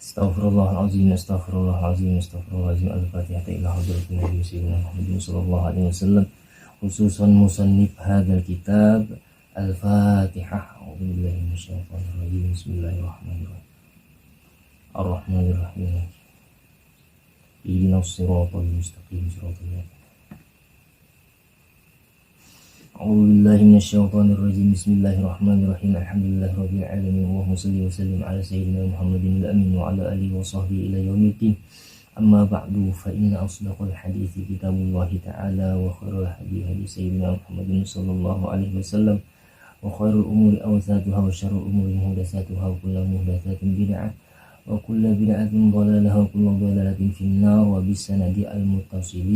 Astaghfirullahaladzim, astaghfirullahaladzim, astaghfirullahaladzim. Al-Fatihah ila hadratin Nabi Sayyidina Muhammadin sallallahu alaihi wasallam. Khususan musannif hadzal kitab Al-Fatihah. A'udzu billahi minasyaitonir rajim. Bismillahirrahmanirrahim. Ar-Rahmanirrahim. Ihdinas siratal mustaqim, siratal ladzina أعوذ بالله من الشيطان الرجيم بسم الله الرحمن الرحيم الحمد لله رب العالمين اللهم صل وسلم على سيدنا محمد الأمين وعلى آله وصحبه إلى يوم الدين أما بعد فإن أصدق الحديث كتاب الله تعالى وخير الهدي هدي سيدنا محمد صلى الله عليه وسلم وخير الأمور أوساطها وشر الأمور محدثاتها وكل محدثات بدعة وكل بدعة ضلالة وكل ضلالة في النار وبالسند المتصل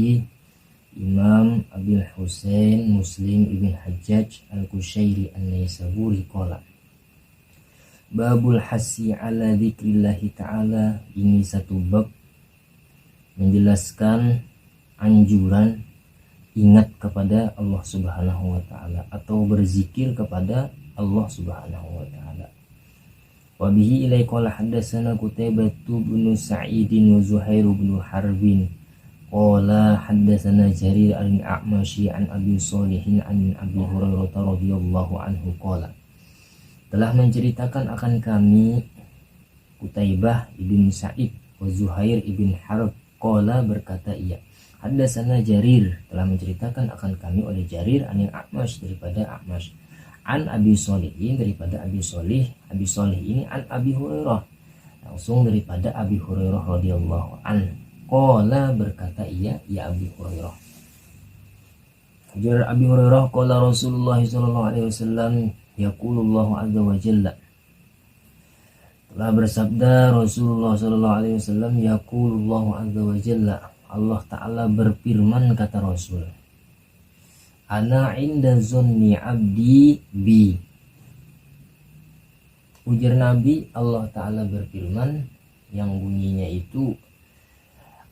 Imam Abil Husain Muslim ibn Hajjaj Al-Kushairi An-Naisaburi qala Babul hassi ala dzikrillahi ta'ala. Ini satu bab menjelaskan anjuran ingat kepada Allah Subhanahu wa taala atau berzikir kepada Allah Subhanahu wa taala. Wa bihi ilai qala haddatsana Qutaibah bin Sa'id wa Zuhair bin Harbin qala haddatsana Jarir al-A'mashi an Abi Shalihin an Abi Hurairah radhiyallahu anhu qala telah menceritakan akan kami Qutaibah ibn Sa'id wa Zuhair ibn Harb qala berkata ia haddatsana Jarir telah menceritakan akan kami oleh Jarir an A'mash daripada A'mash an Abi Shalihin daripada Abi Shalih ini an Abi Hurairah langsung daripada Abi Hurairah radhiyallahu anhu. Qala berkata ia ya Abi Hurairah. Jar Abi Hurairah qala Rasulullah sallallahu alaihi wasallam yaqulullahu azza wa jalla. Telah bersabda Rasulullah sallallahu alaihi wasallam yaqulullahu azza wa jalla. Allah taala berfirman kata Rasul. Ana inda zonni abdi bi. Ujar Nabi Allah taala berfirman yang bunyinya itu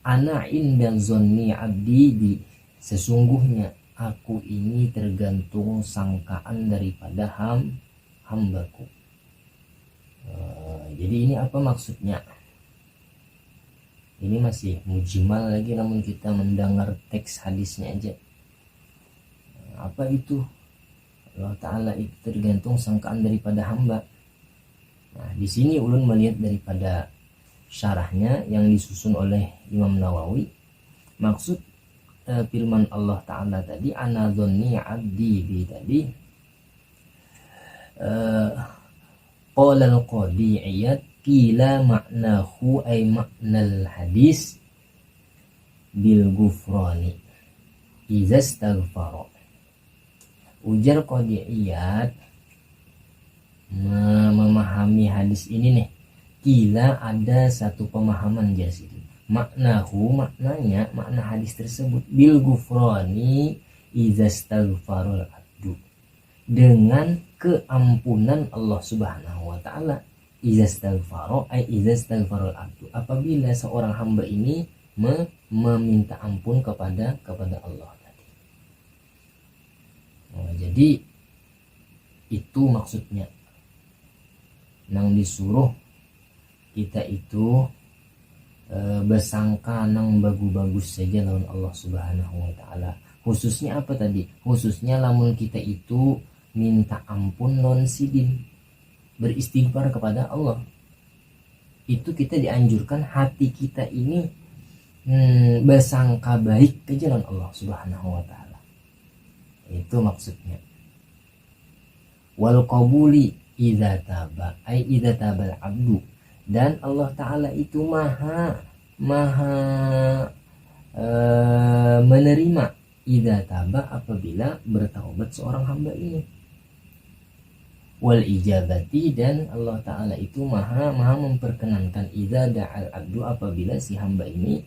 Ana inda zonni abdi bi, sesungguhnya aku ini tergantung sangkaan daripada hambaku. Jadi ini apa maksudnya? Ini masih mujmal lagi namun kita mendengar teks hadisnya aja. Apa itu? Allah Ta'ala itu tergantung sangkaan daripada hamba. Nah di sini ulun melihat daripada syarahnya yang disusun oleh Imam Nawawi. Maksud firman Allah Ta'ala tadi ana dzanni abdi bi tadi qala al-qadi iyad qila maknahu ay maknal hadis bil ghufrani iza istaghfara. Ujar qadi iyad memahami hadis ini nih. Kila ada satu pemahaman jas itu. Maknahu maknanya makna hadis tersebut bil ghufrani idza istaghfarul abdu. Dengan keampunan Allah Subhanahu wa taala. Idza istaghfara ay idza istaghfarul abdu. Apabila seorang hamba ini meminta ampun kepada Allah tadi. Jadi itu maksudnya. Nang disuruh kita itu bersangka nang bagus-bagus saja lawan Allah Subhanahu wa taala. Khususnya apa tadi? Khususnya lamun kita itu minta ampun non sidin, beristighfar kepada Allah. Itu kita dianjurkan hati kita ini bersangka baik ke jalan Allah Subhanahu wa taala. Itu maksudnya. Wal qabuli idza taba ay idza tabal abdu. Dan Allah Ta'ala itu maha menerima idza taba apabila bertaubat seorang hamba ini. Wal ijabati dan Allah Ta'ala itu maha memperkenankan idza da'al abdu apabila si hamba ini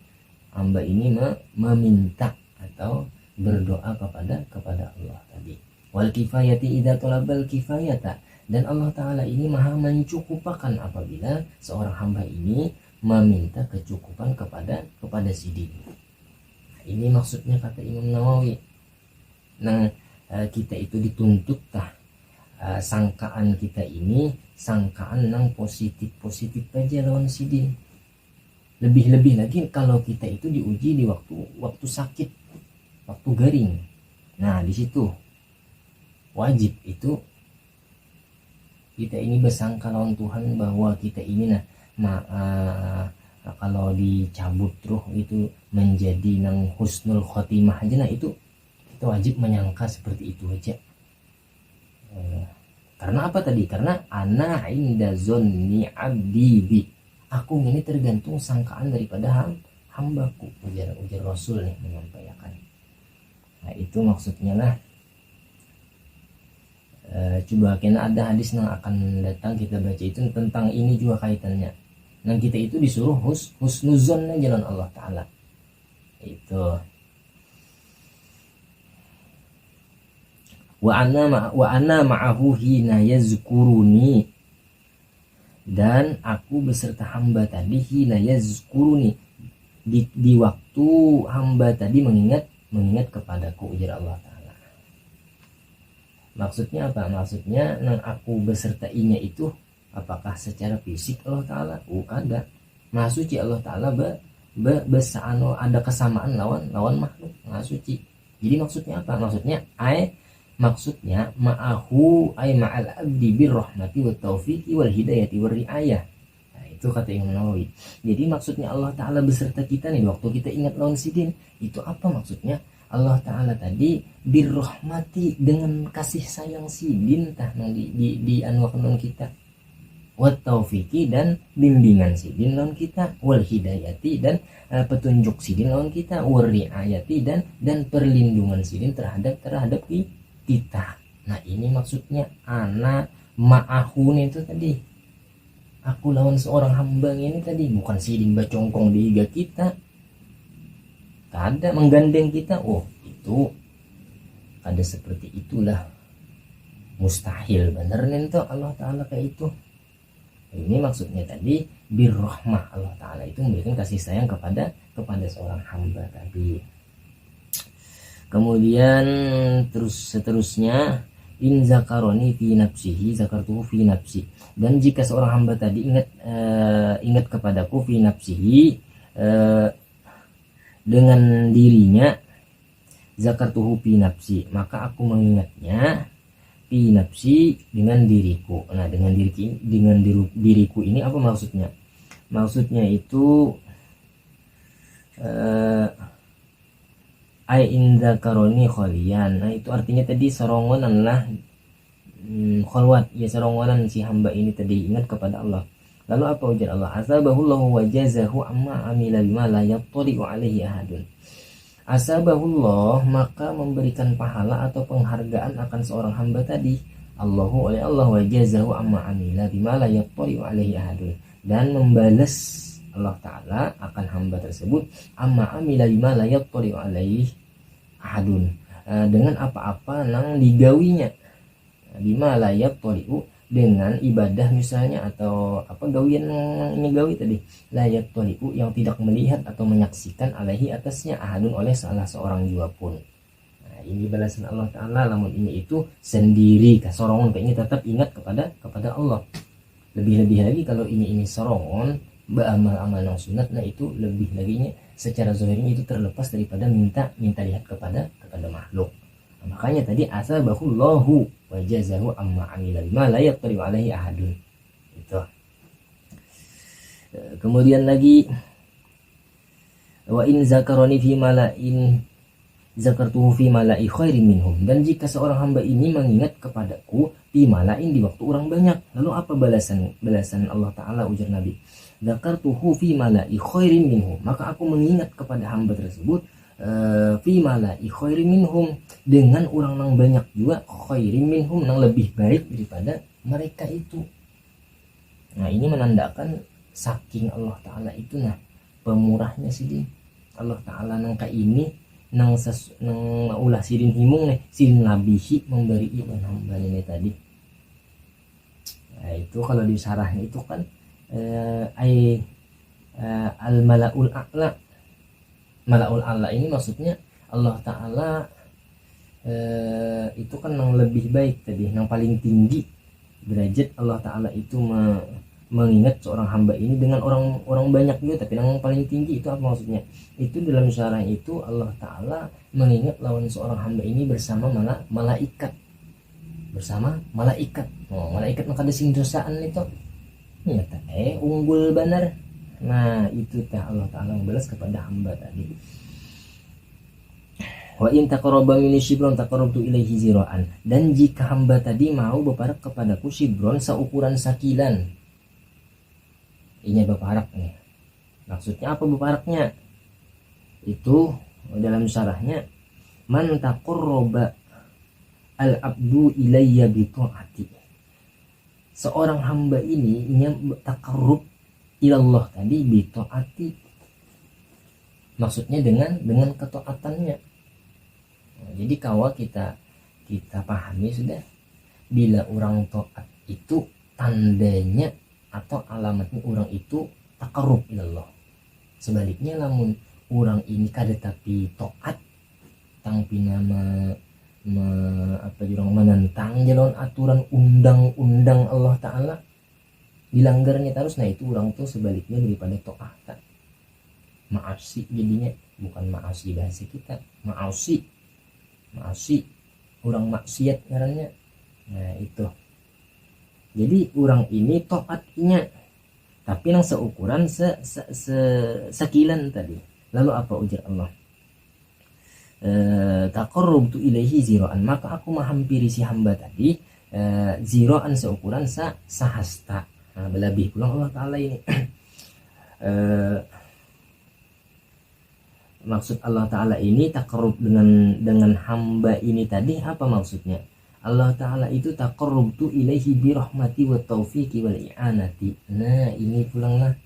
meminta atau berdoa kepada Allah tadi. Wal kifayati idza talabal kifayata. Dan Allah Ta'ala ini maha mencukupakan apabila seorang hamba ini meminta kecukupan kepada si diri. Ini maksudnya kata Imam Nawawi. Nah kita itu dituntut sangkaan kita ini sangkaan nang positif aja lawan sidin. Lebih-lebih lagi kalau kita itu diuji di waktu sakit, waktu garing. Nah di situ wajib itu kita ini bersangka lawan Tuhan bahwa kita ini kalau dicabut terus itu menjadi nang husnul khotimah aja. Nah itu kita wajib menyangka seperti itu aja. Karena apa tadi? Karena ana inda zonni abdi bi, aku ini tergantung sangkaan daripada hambaku. Ujar Rasul nih menyampaikan. Nah itu maksudnya lah. Coba kena ada hadis yang akan datang kita baca itu tentang ini juga kaitannya. Nah kita itu disuruh husnuzon jalan Allah Ta'ala. Itu wa ana ma'ahu hina yazkuruni, dan aku beserta hamba tadi hina yazkuruni, di waktu hamba tadi mengingat kepadaku, ujar Allah Ta'ala. Maksudnya apa? Maksudnya nang aku beserta inya itu apakah secara fisik Allah Ta'ala? Ada. Maha suci Allah Ta'ala besano ada kesamaan lawan makhluk maha suci. Jadi maksudnya apa? Maksudnya ma'ahu ay ma'al abdi birrahmati wa taufiqi wal hidayati wal riayah. Nah, itu kata Imam Nawawi. Jadi maksudnya Allah Ta'ala beserta kita nih waktu kita ingat lawan sidin. Itu apa maksudnya? Allah Ta'ala tadi birrahmati dengan kasih sayang sidin tah di anwakan kita, wat taufiki dan bimbingan sidin lawan kita, wal hidayati dan petunjuk sidin lawan kita, wal riayati dan perlindungan sidin terhadap kita. Nah ini maksudnya ana ma'ahun itu tadi, aku lawan seorang hamba ini tadi, bukan sidin bacongkong di higa kita, ada menggandeng kita. Oh itu ada seperti itulah, mustahil bener nento Allah Ta'ala kayak itu. Ini maksudnya tadi birrahmah, Allah Ta'ala itu memberikan kasih sayang kepada seorang hamba tadi. Kemudian seterusnya in zakaroni fi nafsihi zakartuhu fi nafsi, dan jika seorang hamba tadi ingat kepadaku fi nafsihi, dengan dirinya, zakartuhu fi nafsi, maka aku mengingatnya fi nafsi dengan diriku. Nah dengan diriku ini apa maksudnya? Maksudnya itu ay in zakaroni kholian. Nah itu artinya tadi sorongonan lah, kholwat ya, sorongonan si hamba ini tadi ingat kepada Allah. Lalu apa ujar Allah? Asabahullahu wa jazahu amma amila bima la yattali'u alaihi ahadun. Asabahullah, maka memberikan pahala atau penghargaan akan seorang hamba tadi. Allahu oleh Allah, wa jazahu amma amila bima la yattali'u alaihi ahadun, dan membalas Allah Ta'ala akan hamba tersebut amma amila bima la yattali'u alaihi ahadun, dengan apa-apa nang digawinya, bima la yattali'u dengan ibadah misalnya, atau apa gawian nyegawi tadi, layak toliku yang tidak melihat atau menyaksikan alaihi atasnya ahadun oleh salah seorang jua pun. Nah ini balasan Allah Ta'ala, namun ini itu sendiri sorongan kayaknya tetap ingat kepada Allah. Lebih-lebih lagi kalau ini sorongan beramal-amal yang sunat, nah itu lebih laginya secara zahirnya itu terlepas daripada minta lihat kepada makhluk. Makanya tadi asabahullahu wa jazahu amma amila bima la yattali'u alaihi ahadun. Itu. Kemudian lagi wa in zakaroni fi mala'in zakartuhu fi mala'i khairin minhum, dan jika seorang hamba ini mengingat kepadaku fi mala'in di waktu orang banyak. Lalu apa balasan Allah Ta'ala, ujar Nabi? Zakartuhu fi mala'i khairin minhum, maka aku mengingat kepada hamba tersebut fi mala'i khairin minhum, dengan orang yang banyak juga, khairin minhum yang lebih baik daripada mereka itu. Nah ini menandakan saking Allah Ta'ala itu pemurahnya sidin. Allah Ta'ala nangka ini nang ulah sidin himung sidin labihi memberi iman hamba ini tadi. Nah itu kalau di sarahnya itu kan al malaul a'la. Malaul a'la ini maksudnya Allah Ta'ala itu kan yang lebih baik tadi, yang paling tinggi derajat Allah Ta'ala itu mengingat seorang hamba ini dengan orang banyak juga, tapi yang paling tinggi itu apa maksudnya? Itu dalam syarah itu Allah Ta'ala mengingat lawan seorang hamba ini bersama malaikat, malaikat maka ada sing dosaan itu nyata unggul benar. Nah itu tah Allah Ta'ala membalas kepada hamba tadi. Wa in taqarraba minni shibron taqarrabtu ilaihi zira'an. Dan jika hamba tadi mau berparak kepadaku shibron seukuran sakilan. Ini berparak nih. Maksudnya apa berparaknya? Itu dalam syarahnya man taqarraba al-abdu ilayya bi ta'ati. Seorang hamba ini taqarrub ilallah tadi bi ta'ati. Maksudnya dengan ketaatannya. Jadi kalau kita pahami sudah, bila orang taat itu tandanya atau alamatnya orang itu taqarrub ilallah. Sebaliknya lamun orang ini kada tapi taat tangpi nama menentang jalan aturan undang-undang Allah Ta'ala, dilanggarnya terus, nah itu orang tuh sebaliknya daripada taat, maasi jadinya, bukan maasi bahasa kita, maasi orang maksiat ngarannya. Nah itu jadi orang ini taatnya tapi yang seukuran sekilan tadi. Lalu apa ujar Allah? Taqarrabtu ilaihi zira'an, maka aku menghampiri si hamba tadi zira'an seukuran sahasta. Nah, berlebih pulang Allah Ta'ala ini. Maksud Allah Ta'ala ini taqarrub dengan hamba ini tadi apa maksudnya? Allah Ta'ala itu taqarrabtu ilaihi birahmati wa taufiqi wal i'anati. Nah ini pulanglah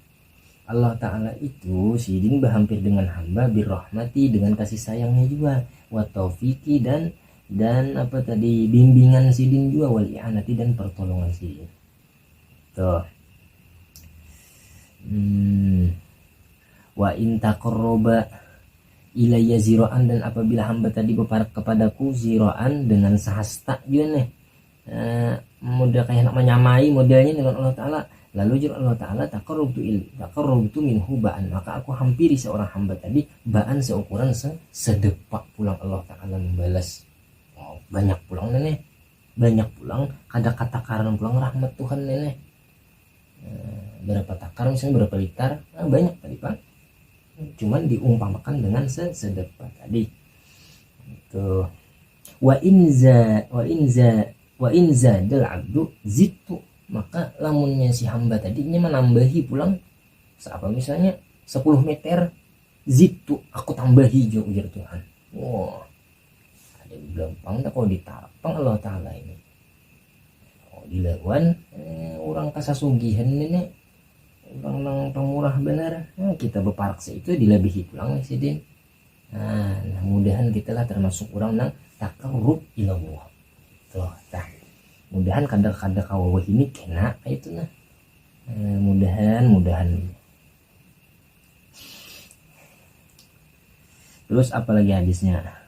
Allah Ta'ala itu sidin berhampir dengan hamba birahmati dengan kasih sayangnya juga, wa taufiqi dan apa tadi bimbingan sidin juga, wal i'anati dan pertolongan sidin. Tuh. Wa in taqarraba ilayya zira'an, dan apabila hamba tadi berparak kepadaku zira'an dengan sahasta juga nih, model kayak nak menyamai modelnya dengan Allah Ta'ala. Lalu jur Allah Ta'ala taqarrabtu minhu ba'an, maka aku hampiri seorang hamba tadi ba'an seukuran sedepak pulang Allah Ta'ala membalas. Banyak pulang nenek, banyak pulang kada kata karan pulang rahmat Tuhan nenek. Berapa takar misalnya, berapa liter, banyak tadi Pak, cuman diumpamakan dengan sedepak tadi. Itu wa inza dal abdu zitu, maka lamunnya si hamba tadinya menambahi pulang seapa misalnya 10 meter, zitu aku tambahi jo ujar Tuhan. Wah ada gampang tak kalau ditapang Allah Ta'ala ini. Dilawan orang kasasugihan nenek, orang pemurah benar. Nah, kita berparak itu dilebihi pulang sidin. Nah, mudahan kita lah termasuk orang nang taqarrub ilallah. Tuh, mudahan kada kawawah ini kena itu nah. Mudahan. Terus apalagi hadisnya?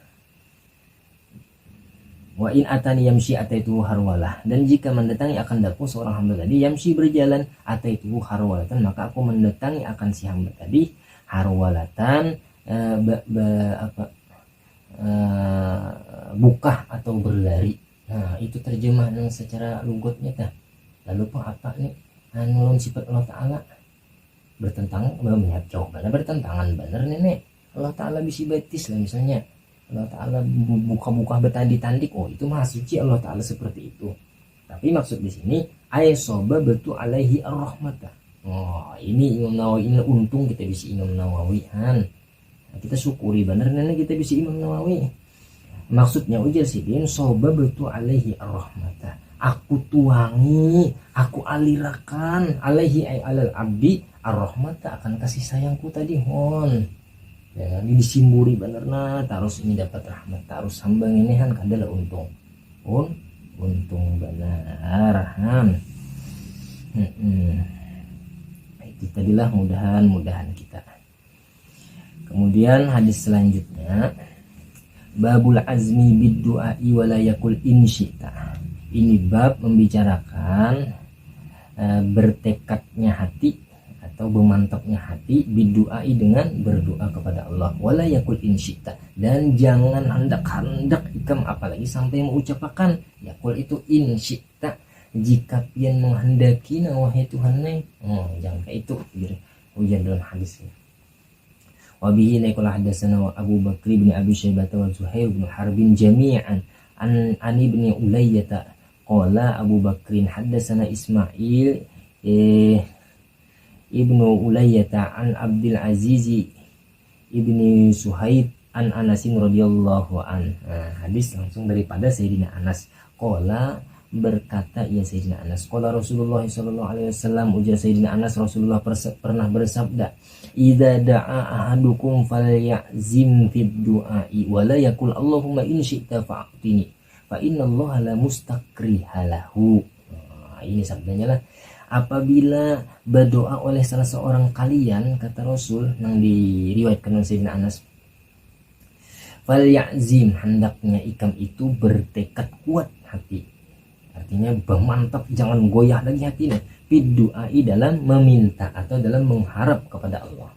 Wa in atani yamshi ataitu harwalah, dan jika mendatangi akan daku seorang hamba tadi yamshi berjalan ataitu harwalatan, maka aku mendatangi akan si hamba tadi harwalatan bukah atau berlari. Nah itu terjemahan secara lugotnya tah. Lalu apa nih nolong sifat Allah Ta'ala bertentangan, jauh benar bertentangan bener nenek. Allah Ta'ala bisi batis lah misalnya, Allah Ta'ala buka-buka betadi tandik, oh itu maha suci Allah Ta'ala seperti itu. Tapi maksud di sini aysoba betu alaihi ar-rahmatah. Oh ini Imam Nawawi, ini untung kita bisa Imam Nawawi nah, kita syukuri bener nenek kita bisa Imam Nawawi. Maksudnya ujar sidin soba betu alaihi ar-rahmatah, aku tuangi, aku alirakan alaihi ay alal abdi ar-rahmatah, akan kasih sayangku tadi hon. Ya, disimburi bener nah terus ini dapat rahmat terus sambang ini kan kadalah untung benar itu tadilah mudahan kita. Kemudian hadis selanjutnya babul azmi bid du'ai wala yakul insyita. Ini bab membicarakan bertekadnya hati atau bermantapnya hati bidu'ai dengan berdoa kepada Allah, wala yakul insyita, dan jangan hendak ikam apalagi sampai mengucapkan yakul itu insyita, jika pian menghendaki wahai Tuhan jangan kayak itu ujian dalam hadis. Wabihi naikul hadatsana wa Abu Bakri bin Abi Syaibah wa Zuhair bin Harbin jami'an an ibni Ulayyah qala Abu Bakrin hadatsana Ismail ibnu Ulayyah an Abdul Aziz ibni Suhaib an Anasin radhiyallahu an. Hadis langsung daripada Sayyidina Anas. Qala, berkata ya Sayyidina Anas, qala Rasulullah sallallahu alaihi wasallam, ujar Sayyidina Anas, Rasulullah pernah bersabda, idza da'a ahadukum falyazim fid du'ai wa la yaqul Allahumma in syi'ta fa'tini fa innallaha la mustakrihalahu. Ini sabdanya lah, apabila berdoa oleh salah seorang kalian, kata Rasul yang diriwayatkan oleh Sayyidina Anas, falyazim, hendaknya ikam itu bertekad kuat hati, artinya bermantap, jangan goyah lagi hatinya, bidduai, dalam meminta atau dalam mengharap kepada Allah,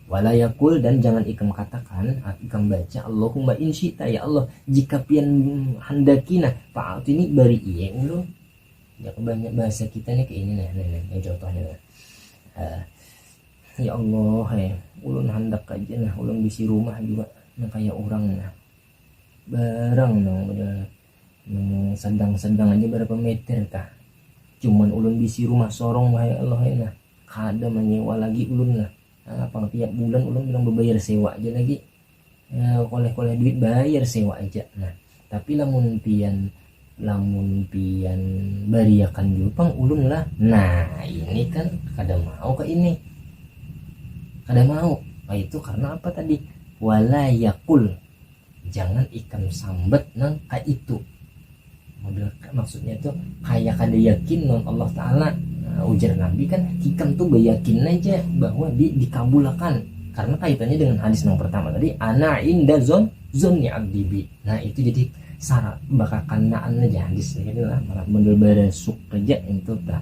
wala yakul, dan jangan ikam katakan, ikam baca Allahumma in syi'ta, ya Allah jika pian handakina fa'atini, bari iyeng lo. Ya banyak bahasa kita nih kayak ini nih contohnya ya Allah ulun hendak aja ulun bisi rumah juga kayak orang barang sedang aja berapa meter kah, cuman ulun bisi rumah sorong wahai Allah kada menyewa lagi ulun apa tiap bulan ulun bilang berbayar sewa aja lagi, koleh duit bayar sewa aja. Tapi lamun pian bariakan jupang ulun lah, ini kan kada mau ke ini, kada mau. Itu karena apa tadi, wala yakul, jangan ikam sambat nang ka itu, maksudnya tuh kayak kada yakin non Allah Ta'ala. Ujar Nabi kan, ikam tuh bayakin aja bahwa dikabulkan, karena kaitannya dengan hadis yang pertama tadi, ana inda zonni abdi bi. Itu jadi syarat bakal kanaan aja hadis ini lah, malah bener-bener suk kerja itu dah.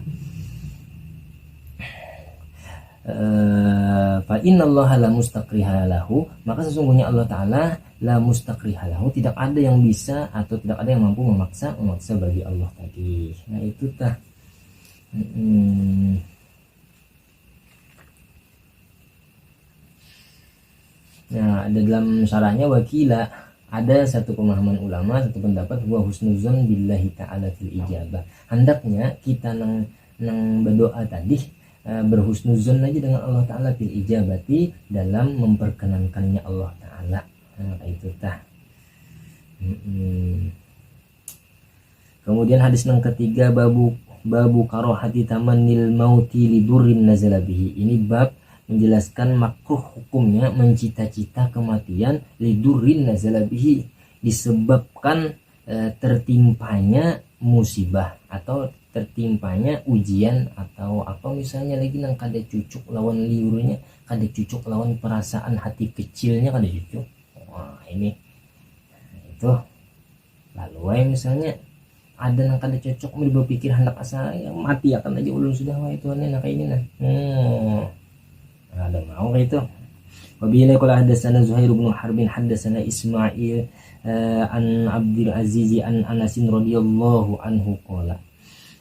Fa innallaha la mustaqrihalahu, maka sesungguhnya Allah Ta'ala la mustaqrihalahu, tidak ada yang bisa atau tidak ada yang mampu memaksa bagi Allah tadi. Itu tah. Ada dalam syarahnya wakila, ada satu pemahaman ulama, satu pendapat, wa husnuzon billahi ta'ala fil ijabah, hendaknya kita nang berdoa tadi berhusnuzon aja dengan Allah Ta'ala fil ijabati, dalam memperkenankannya Allah Ta'ala. Itu tah. Kemudian hadis yang ketiga, babu karohati tamannil mauti lidurrin nazala bihi. Ini bab menjelaskan makruh hukumnya mencita-cita kematian lidurrin nazala bihi, disebabkan tertimpanya musibah atau tertimpanya ujian, atau apa misalnya lagi nang kada cucuk lawan liurnya, kada cucuk lawan perasaan hati kecilnya, kada cucuk. Ini itu lalu misalnya ada nang kada cocok, mau berpikir hendak asa mati akan aja ulun sudah Tuhan kayak ini ada mau kayak itu. Wabila qala hadatsana Zuhair bin Harbin hadatsana Ismail an Abdul Aziz an Anasin radhiyallahu anhu qala.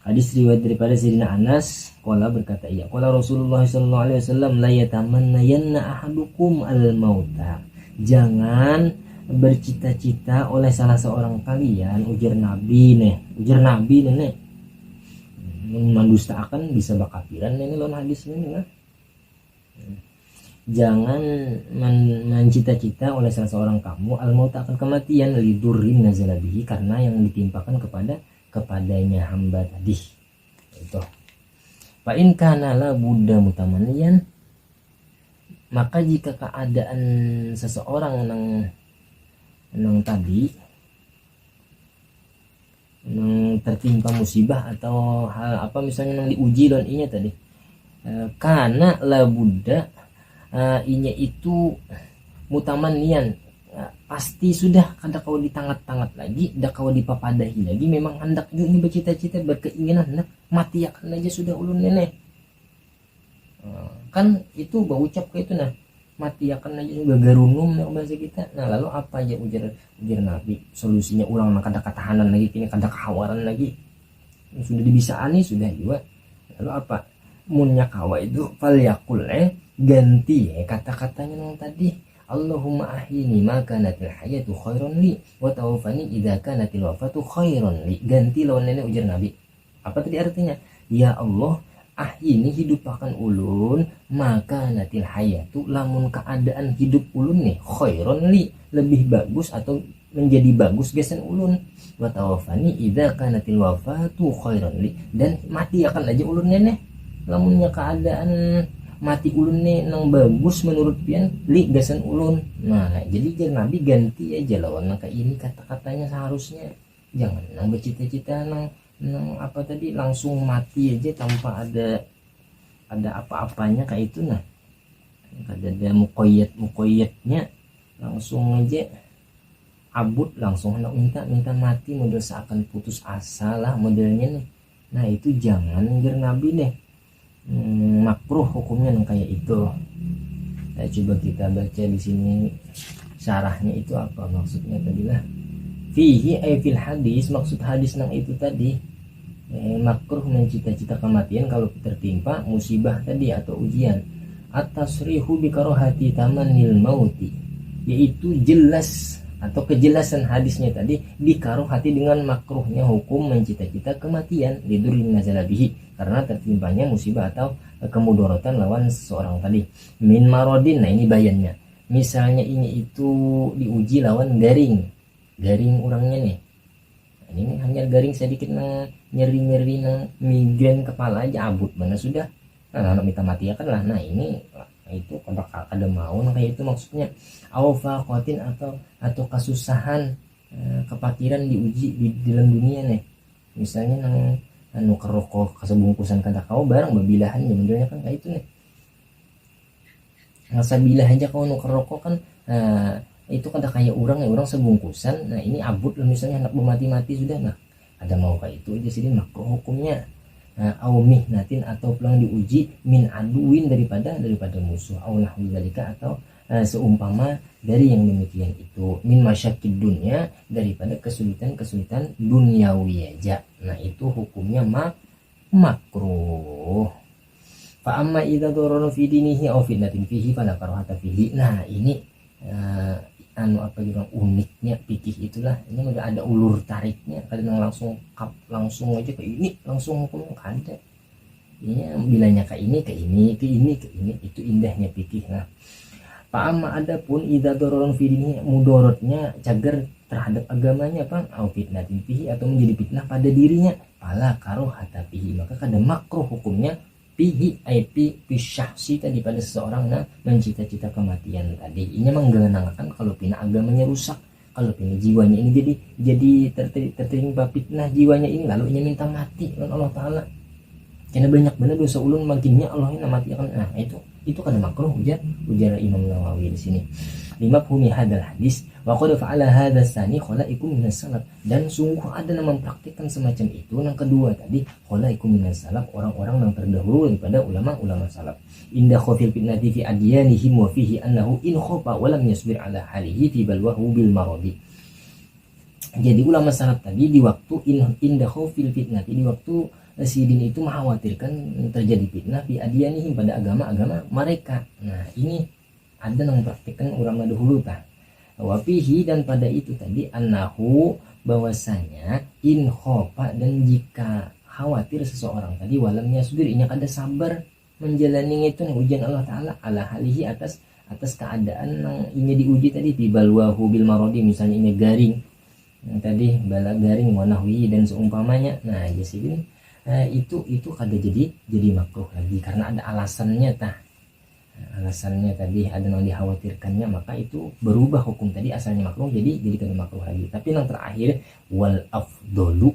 Hadis riwayat daripada Sayyidina Anas, qala berkata ia, qala Rasulullah sallallahu alaihi wasallam, la yatamannayanna ahadukum al-mauta, jangan bercita-cita oleh salah seorang kalian, ujar Nabi nih mendustakan bisa bakapiran ini lawan hadis ini jangan mencita-cita oleh salah seorang kamu al-maut, akan kematian, lidurrin nazala bihi, karena yang ditimpakan kepadanya hamba tadi. Itu fa in kana la budda mutamanniyan, maka jika keadaan seseorang nang tadi nang tertimpa musibah atau hal apa misalnya nang diuji dan inya tadi, karena la budda inya itu mutamanian, pasti sudah kada kau ditangat-tangat lagi, dah kau dipapadahi lagi, memang hendak juga ini bercita-cita berkeinginan hendak mati akan aja sudah ulun nenek. Kan itu berucap ke itu, nah mati akan aja juga garunum yang bahasa kita. Nah lalu apa aja ujar Nabi solusinya, ulang kada ketahanan lagi, kini kada kahawaran lagi, sudah dibisaani sudah juga. Lalu apa munnya kawa itu fal yakul ganti kata-katanya yang tadi, Allahumma ahyini maka natil hayatu khairon li wa tawaffani idza kanatil wafatu khairon li. Ganti lawan nenek ujar Nabi. Apa tadi artinya? Ya Allah, ahyini hidupakan ulun maka natil hayatu lamun keadaan hidup ulun nih khairon li lebih bagus atau menjadi bagus gesan ulun, wa tawaffani idza kanatil wafatu khairon li, dan mati akan aja ulun nenek lamunnya keadaan mati ulun nih nang bagus menurut pian li gasan ulun. Nah jadi jangan Nabi ganti aja lawan nang ini kata-katanya, seharusnya jangan nang bercita-cita nang apa tadi langsung mati aja tanpa ada apa-apanya kayak itu. Nah ada mukoyatnya langsung aja abut, langsung hendak minta mati, model seakan putus asa lah modelnya nih. Nah itu jangan jar Nabi deh. Makruh hukumnya yang kayak itu. Nah, coba kita baca di sini syarahnya itu apa maksudnya tadi lah. Fihi ay fil hadis, maksud hadis nang itu tadi makruh mencita-cita kematian kalau tertimpa musibah tadi atau ujian. At-tasrihu bi karahati tamannil mauti, yaitu jelas atau kejelasan hadisnya tadi dikarohati dengan makruhnya hukum mencita-cita kematian lidurin nazalabihi, karena tertimpanya musibah atau kemudorotan lawan seseorang tadi. Min marodin, nah ini bayannya, misalnya ini itu diuji lawan garing orangnya nih. Nah, ini hanya garing sedikit nang nyeri nang migren kepala aja abut mana sudah. Nah minta mati ya kan lah. Nah ini itu kada mau kayak itu maksudnya. Awfakotin atau kesusahan kepakiran diuji di dalam dunia nih, misalnya nang nuker rokok kesebungkusan kada kau barang bebilahan ya modelnya kan kayak itu nih. Nggak bilah aja kau nuker rokok kan itu kada kayak orang sebungkusan. Nah ini abut lah misalnya anak mati sudah. Nah ada mau kayak itu aja sih makruh hukumnya. Awmih natin atau pulang diuji min aduin daripada musuh, aulah dzalika atau seumpama dari yang demikian itu, min masyakid dunia daripada kesulitan duniawi aja. Nah itu hukumnya makruh. Fa amma idza darara fi dinihi aw fitnatin fihi fala karahata fihi. Nah ini apa juga uniknya fikih itulah, ini udah ada ulur tariknya, kadang langsung aja ke ini langsung hukum ada. Ini bilanya ke ini itu indahnya fikih. Nah Pa'ama adapun idza dararun fi dinihi, mudorotnya cagar terhadap agamanya apa au fitnatin fihi atau menjadi fitnah pada dirinya, pala karohata fihi, maka kada makruh hukumnya fihi IP syahsi tadi pada seseorang nah mencita-cita kematian tadi. Ini menggenangkan kalau pina agamanya rusak, kalau pina jiwanya ini jadi tertimpa fitnah jiwanya ini, lalu ini minta mati oleh Allah Taala. Karena banyak benar dosa ulun makinnya Allah ini mati akan. Nah itu kan makruh ujar Imam Nawawi di sini. Lima humi hadal hadis wa qad fa'ala hadha tsani khalaikum minas salaf, dan sungguh ada yang mempraktikkan semacam itu. Yang kedua tadi khalaikum minas salaf, orang-orang yang terdahulu daripada ulama salaf. Inda khafil fitnati fi adyanihim wa fihi annahu in khafa wa lam yasbir ala halihi fi balwahu bil maradi. Jadi ulama salaf tadi di waktu inda khafil fitnati, di waktu sidin itu mengkhawatirkan terjadi fitnah fi adyanihim pada agama mereka. Nah ini ada yang mempraktikkan ulama dahulu tah. Wafihi, dan pada itu tadi annahu, bahwasanya in khofa, dan jika khawatir seseorang tadi walamnya subir, inya kada sabar menjalani itu ujian Allah Taala ala halihi atas keadaan yang ini diuji tadi di balwahu bil marodi, misalnya ini garing yang tadi bala garing wanahwi dan seumpamanya. Nah jadi itu kada jadi makruh lagi karena ada alasannya tah. Alasannya tadi ada yang dikhawatirkannya, maka itu berubah hukum tadi asalnya makruh jadi kada makruh lagi. Tapi yang terakhir wal afdolu,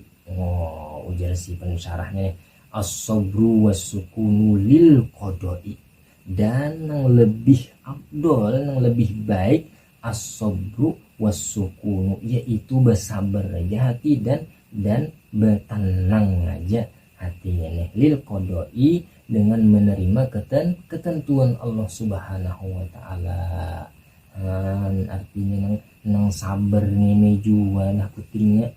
ujar si pensyarahnya as-sabru was-sukunu lil qada'i, dan yang lebih afdol, yang lebih baik as-sabru was-sukunu, yaitu bersabar aja hati dan bertenang aja artinya nih lil qodoi, dengan menerima ketentuan Allah Subhanahu wa taala. Artinya nang sabar ngene juga lah kutingnya.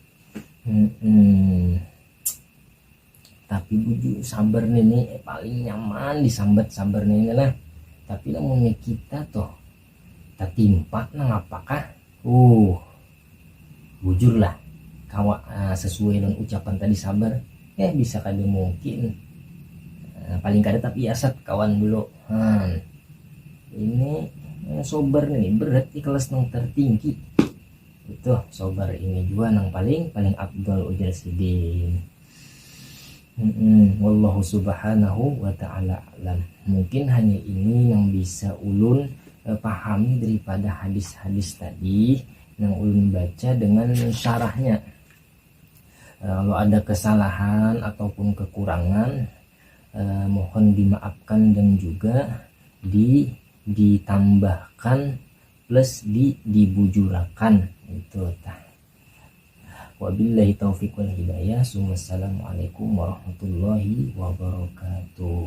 Tapi buju sabar nih paling nyaman disambat sabar nih lah. Tapi lamunnya kita toh tertimpa nang apakah bujur lah kawa sesuai dengan ucapan tadi sabar bisa kada mungkin. Paling kada tapi asat kawan dulu. Ini sobar nih berat kelas nang tertinggi itu sobar ini juga nang paling abdul ujar sidin. Wallahu subhanahu wa ta'ala alam. Mungkin hanya ini yang bisa ulun pahami daripada hadis-hadis tadi yang ulun baca dengan syarahnya. Kalau ada kesalahan ataupun kekurangan mohon dimaafkan dan juga ditambahkan plus dibujurakan itu tah. Wabillahi taufiq wal hidayah. Wassalamualaikum warahmatullahi wabarakatuh.